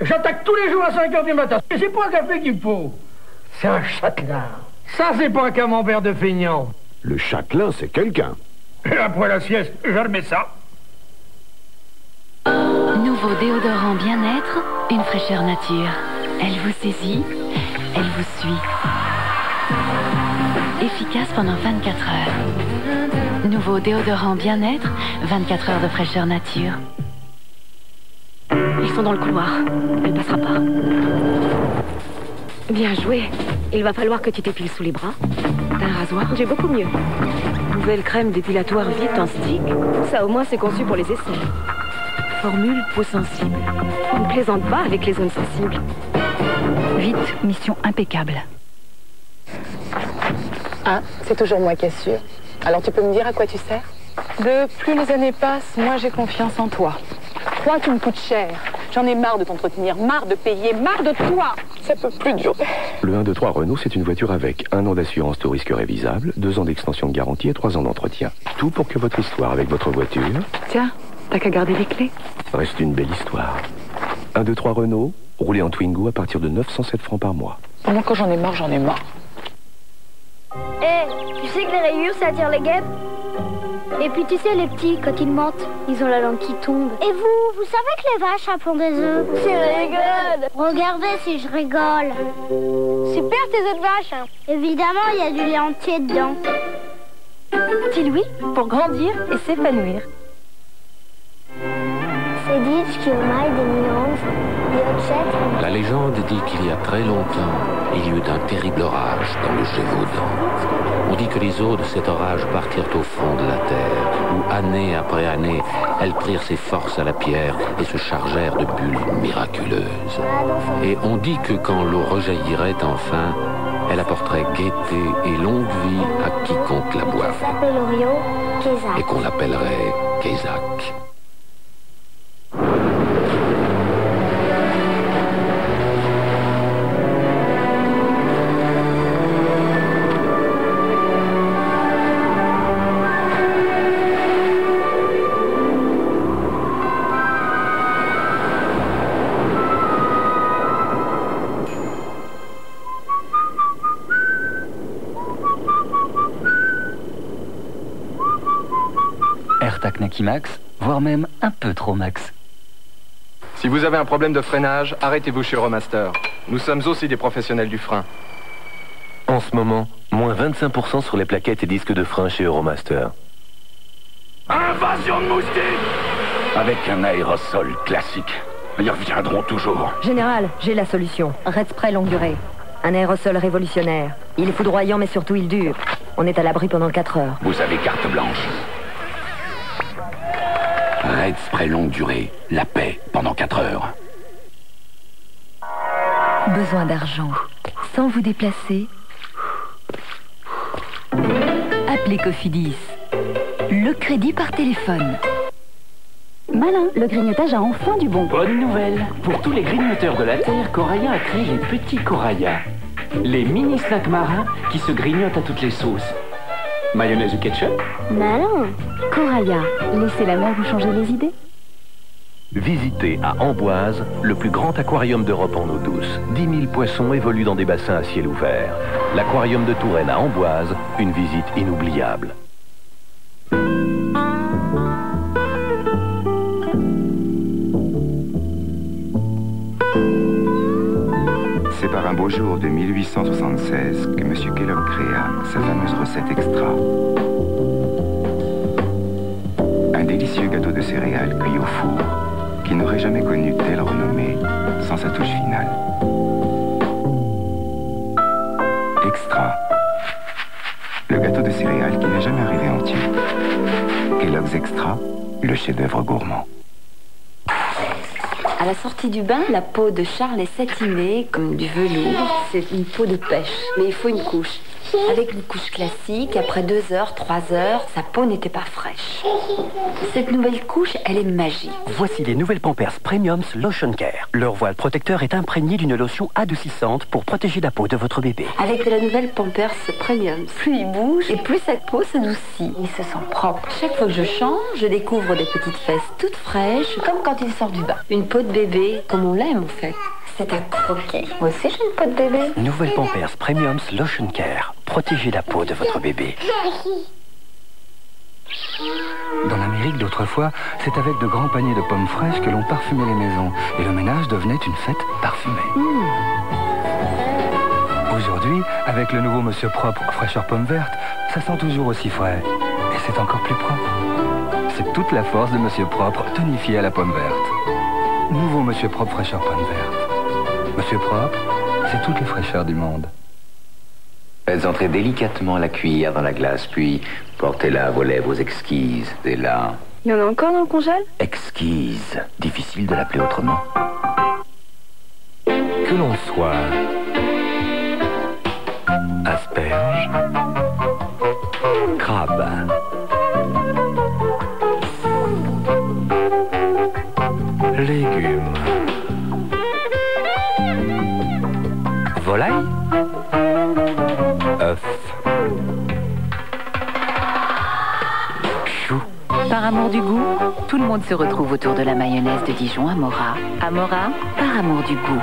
J'attaque tous les jours à 5 h du matin. Et c'est pas un café qu'il faut. C'est un châtelain. Ça, c'est pas un camembert de feignant. Le châtelain, c'est quelqu'un. Et après la sieste, je remets ça. Nouveau déodorant bien-être, une fraîcheur nature. Elle vous saisit, elle vous suit. Efficace pendant 24 heures. Nouveau déodorant bien-être, 24 heures de fraîcheur nature. Ils sont dans le couloir. Elle passera pas. Bien joué. Il va falloir que tu t'épiles sous les bras. T'as un rasoir? J'ai beaucoup mieux. Nouvelle crème dépilatoire vite en stick. Ça au moins c'est conçu pour les aisselles. Formule peau sensible. On ne plaisante pas avec les zones sensibles. Vite, mission impeccable. Ah, c'est toujours moi qui assure. Alors tu peux me dire à quoi tu sers? De plus les années passent, moi j'ai confiance en toi. Toi, tu me coûtes cher. J'en ai marre de t'entretenir, marre de payer, marre de toi. Ça peut plus durer. Le 1, 2, 3 Renault, c'est une voiture avec 1 an d'assurance tout risque révisable, 2 ans d'extension de garantie et 3 ans d'entretien. Tout pour que votre histoire avec votre voiture... Tiens, t'as qu'à garder les clés. Reste une belle histoire. 1, 2, 3 Renault, roulez en Twingo à partir de 907 francs par mois. Moi, quand j'en ai marre, j'en ai marre. Tu sais que les rayures, ça attire les guêpes? Et puis tu sais, les petits, quand ils mentent, ils ont la langue qui tombe. Et vous savez que les vaches font des œufs? Je rigole. Regardez si je rigole. Super tes œufs de vache. Évidemment, il y a du lait entier dedans. Petit Louis, pour grandir et s'épanouir. C'est dit qu'il y a des nuances. La légende dit qu'il y a très longtemps, il y eut un terrible orage dans le Gévaudan. On dit que les eaux de cet orage partirent au fond de la terre, où année après année, elles prirent ses forces à la pierre et se chargèrent de bulles miraculeuses. Et on dit que quand l'eau rejaillirait enfin, elle apporterait gaieté et longue vie à quiconque la boirait. Et qu'on l'appellerait Kézak. AirTag Naki Max, voire même un peu trop max. Si vous avez un problème de freinage, arrêtez-vous chez Euromaster. Nous sommes aussi des professionnels du frein. En ce moment, moins 25% sur les plaquettes et disques de frein chez Euromaster. Invasion de moustiques! Avec un aérosol classique, ils reviendront toujours. Général, j'ai la solution. Red Spray longue durée. Un aérosol révolutionnaire. Il est foudroyant, mais surtout il dure. On est à l'abri pendant 4 heures. Vous avez carte blanche. Red Spray longue durée, la paix pendant 4 heures. Besoin d'argent. Sans vous déplacer, appelez Cofidis. Le crédit par téléphone. Malin, le grignotage a enfin du bon. Bonne nouvelle. Pour tous les grignoteurs de la Terre, Coraya a créé les petits Coraya. Les mini snacks marins qui se grignotent à toutes les sauces. Mayonnaise ou ketchup? Malin. Coraya, laissez la mer vous changer les idées. Visitez à Amboise le plus grand aquarium d'Europe en eau douce. 10 000 poissons évoluent dans des bassins à ciel ouvert. L'aquarium de Touraine à Amboise, une visite inoubliable. C'est par un beau jour de 1876 que M. Kellogg créa sa fameuse recette extra. Un délicieux gâteau de céréales cuit au four qui n'aurait jamais connu telle renommée sans sa touche finale. Extra. Le gâteau de céréales qui n'est jamais arrivé entier. Kellogg's Extra, le chef-d'œuvre gourmand. À la sortie du bain, la peau de Charles est satinée comme du velours. C'est une peau de pêche, mais il faut une couche. Avec une couche classique, après 2 heures, 3 heures, sa peau n'était pas fraîche. Cette nouvelle couche, elle est magique. Voici les nouvelles Pampers Premiums Lotion Care. Leur voile protecteur est imprégné d'une lotion adoucissante pour protéger la peau de votre bébé. Avec la nouvelle Pampers Premiums, plus il bouge et plus sa peau s'adoucit. Il se sent propre. Chaque fois que je change, je découvre des petites fesses toutes fraîches, comme quand il sort du bain. Une peau de bébé, comme on l'aime en fait. C'est à croquer. Moi aussi j'ai une peau de bébé. Nouvelle Pampers Premiums Lotion Care. Protégez la peau de votre bébé. Dans l'Amérique d'autrefois, c'est avec de grands paniers de pommes fraîches que l'on parfumait les maisons. Et le ménage devenait une fête parfumée. Aujourd'hui, avec le nouveau Monsieur Propre fraîcheur pomme verte, ça sent toujours aussi frais. Et c'est encore plus propre. C'est toute la force de Monsieur Propre tonifié à la pomme verte. Nouveau Monsieur Propre fraîcheur pomme verte. Monsieur Propre, c'est toutes les fraîcheurs du monde. Faites entrer délicatement la cuillère dans la glace, puis portez-la à vos lèvres exquises. Et là... Il y en a encore dans le congèle? Exquise. Difficile de l'appeler autrement. Que l'on soit asperge, crabe, légumes, volaille, œuf, chou. Par amour du goût, tout le monde se retrouve autour de la mayonnaise de Dijon Amora. Amora, par amour du goût.